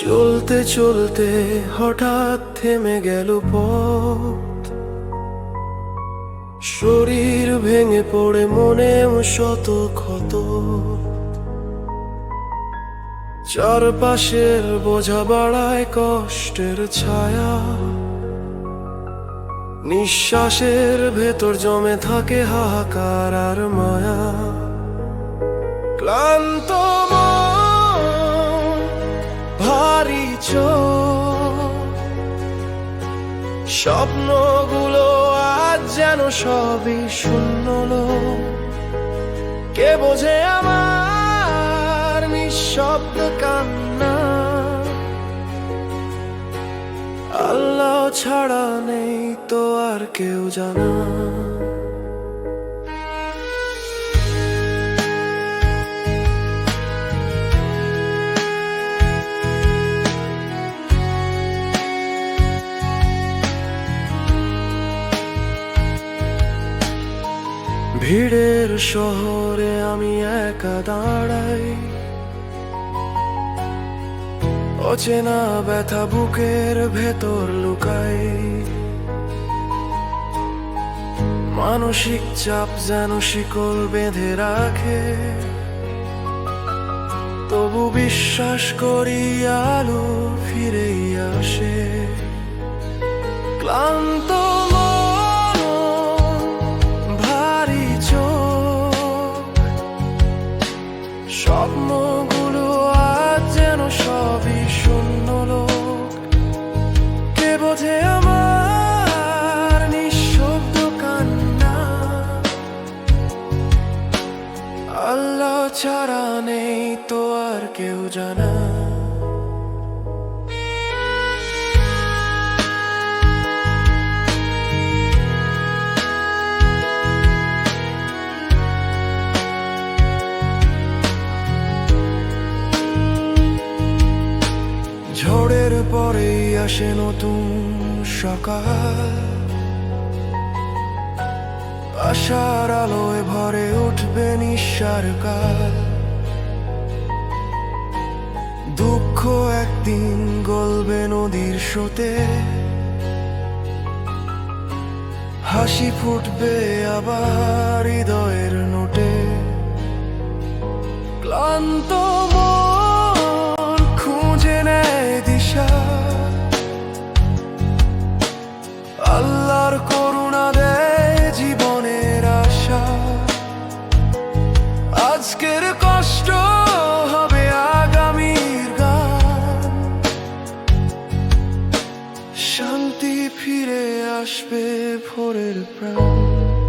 চলতে চলতে হঠাৎ থেমে গেল পথ, শরীর ভেঙে পড়ে মনেও শত ক্ষত। চারপাশের বোঝা বাড়ায় কষ্টের ছায়া, নিঃশ্বাসের ভেতর জমে থাকে হাহাকার আর মায়া। ক্লান্ত মন, ভারী চোখ, স্বপ্নগুলো আজ যেন সবই শূন্য লোক। কে বোঝে আমার নিঃশব্দ কান্না? আল্লাহ ছাড়া নেই তো আর কেউ জানা। ভিড়ের শহরে আমি একা দাঁড়াই, অচেনা ব্যথা বুকের ভেতর লুকাই। মানসিক চাপ যেন শিকল বেঁধে রাখে, তবু বিশ্বাস করি আলো ফিরেই আসে। ক্লান্ত মন, ভারী চোখ, স্বপ্নগুলো আজ যেন সবই শূন্য লোক। কে বোঝে আমার নিঃশব্দ কান্না? আল্লাহ ছাড়া নেই তো আর কেউ জানা। ঝড়ের পরেই আসে নতুন সকাল, আশার আলোয় ভরে উঠবে নিঃশ্বার কাল। দুঃখ একদিন গলবে নদীর স্রোতে, হাসি ফুটবে আবার হৃদয়ের নোটে। ক্লান্ত মন খুঁজে নেয় দিশা, আল্লাহর করুণা দেয় জীবনের আশা। আজকের কষ্ট হবে আগামীর গান, শান্তি ফিরে আসবে ভোরের প্রাণ।